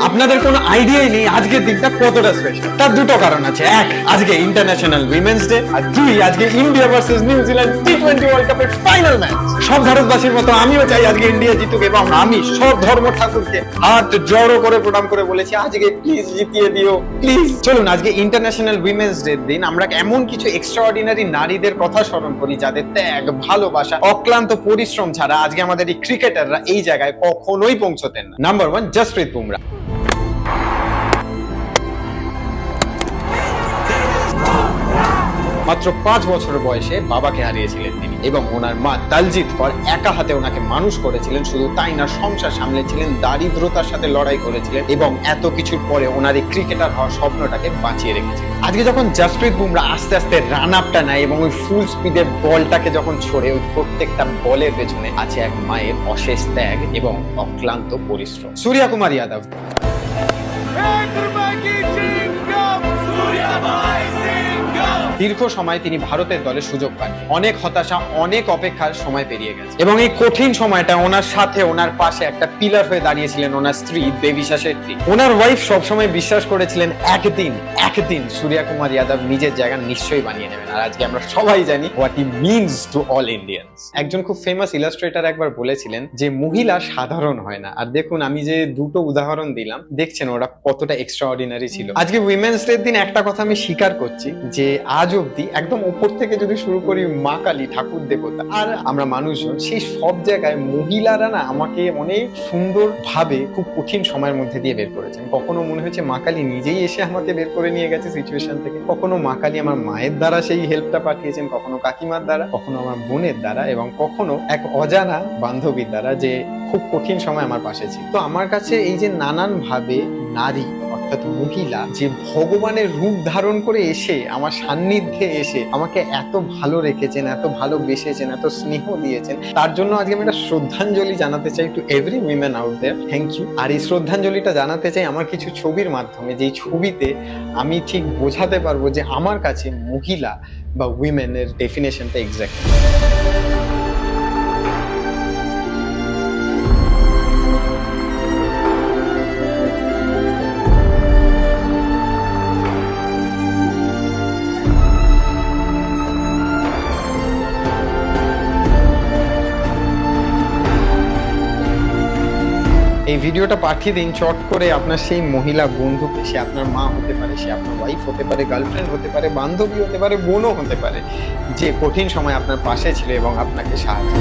আপনাদের কোনো আইডিয়াই নেই আজকের দিনটা কতটা স্পেশাল। তার দুটো কারণ আছে। এক, আজকে ইন্টারন্যাশনাল উইমেন্স ডে, আর দুই, আজকে India versus New Zealand T20 world কাপের ফাইনাল ম্যাচ। সব ভারতবাসীর মতো আমিও চাই আজকে ইন্ডিয়া জিতুক, এবং আমি সব ধর্ম ঠাকুরকে হাত জড়ো করে প্রণাম করে বলেছি আজকে প্লিজ জিতিয়ে দিও প্লিজ। চলুন আজকে ইন্টারন্যাশনাল উইমেন্স ডে দিন আমরা এমন কিছু এক্সট্রাঅর্ডিনারি নারীদের কথা স্মরণ করি যাদের ত্যাগ, ভালোবাসা, অক্লান্ত পরিশ্রম ছাড়া আজকে আমাদের এই ক্রিকেটাররা এই জায়গায় কখনোই পৌঁছতেন না। নাম্বার 1, জসপ্রীত বুমরা। মাত্র 5 বছর বয়সে বাবাকে হারিয়েছিলেন তিনি, এবং ওনার মা দলজিৎ কর একা হাতে ওনাকে মানুষ করেছিলেন। শুধু তাই না, সংসার সামলেছিলেন, দারিদ্রতার সাথে লড়াই করেছিলেন, এবং এত কিছুর পরে ওনার এই ক্রিকেটার হওয়ার স্বপ্নটাকে বাঁচিয়ে রেখেছিলেন। আজকে যখন জসপ্রীত বুমরা আস্তে আস্তে রান আপটা নেয় এবং ওই ফুল স্পিডের বলটাকে যখন ছড়ে, ওই প্রত্যেকটা বলের পেছনে আছে এক মায়ের অশেষ ত্যাগ এবং অক্লান্ত পরিশ্রম। সূর্যা কুমার যাদব। দীর্ঘ সময় তিনি ভারতের দলে সুযোগ পান, অনেক হতাশা, অনেক অপেক্ষার সময় পেরিয়ে গেছে, এবং এই কঠিন সময়টা ওনার সাথে ওনার পাশে একটা পিলার হয়ে দাঁড়িয়েছিলেন ওনার স্ত্রী দেবিশা শেট্টি। ওনার ওয়াইফ সবসময় বিশ্বাস করেছিলেন একদিন সূর্যা কুমার যাদব নিজের জায়গা নিশ্চয়ই বানিয়ে নেবেন। আর আজকে আমরা সবাই জানি what he means to all Indians. একজন খুব ফেমাস ইলাস্ট্রেটর একবার বলেছিলেন যে মহিলা সাধারণ হয় না। আর দেখুন আমি যে দুটো উদাহরণ দিলাম, দেখছেন ওরা কতটা এক্সট্রাঅর্ডিনারি ছিল। আজকে উইমেন্স ডে দিন একটা কথা আমি স্বীকার করছি যে আজ অব্দি একদম উপর থেকে যদি শুরু করি, মা কালী, ঠাকুর দেবতা, আর আমরা মানুষজন, সেই সব জায়গায় মহিলারা না আমাকে অনেক সুন্দর ভাবে খুব কঠিন সময়ের মধ্যে দিয়ে বের করেছেন। কখনো মনে হয়েছে মা কালী নিজেই এসে আমাকে বের করে নিয়ে গেছে সিচুয়েশন থেকে, কখনো মা কালী আমার মায়ের দ্বারা সেই হেল্পটা পাঠিয়েছেন, কখনো কাকিমার দ্বারা, কখনো আমার বোনের দ্বারা, এবং কখনো এক অজানা বান্ধবীর দ্বারা যে খুব কঠিন সময় আমার পাশে ছিল। তো আমার কাছে এই যে নানান ভাবে নারী অর্থাৎ মহিলা যে ভগবানের রূপ ধারণ করে এসে আমার সান্নিধ্যে এসে আমাকে এত ভালো রেখেছেন, এত ভালোবেসেছেন, এত স্নেহ দিয়েছেন, তার জন্য আজকে আমি একটা শ্রদ্ধাঞ্জলি জানাতে চাই to every women out there. Thank you. আর এই শ্রদ্ধাঞ্জলিটা জানাতে চাই আমার কিছু ছবির মাধ্যমে, যেই ছবিতে আমি ঠিক বোঝাতে পারবো যে আমার কাছে মহিলা বা উইমেনের ডেফিনেশনটা এক্স্যাক্ট। এই ভিডিওটা পাঠিয়ে দিন চট করে আপনার সেই মহিলা বন্ধুকে। সে আপনার মা হতে পারে, সে আপনার ওয়াইফ হতে পারে, গার্লফ্রেন্ড হতে পারে, বান্ধবী হতে পারে, বোনও হতে পারে, যে কঠিন সময় আপনার পাশে ছিল এবং আপনাকে সাহায্য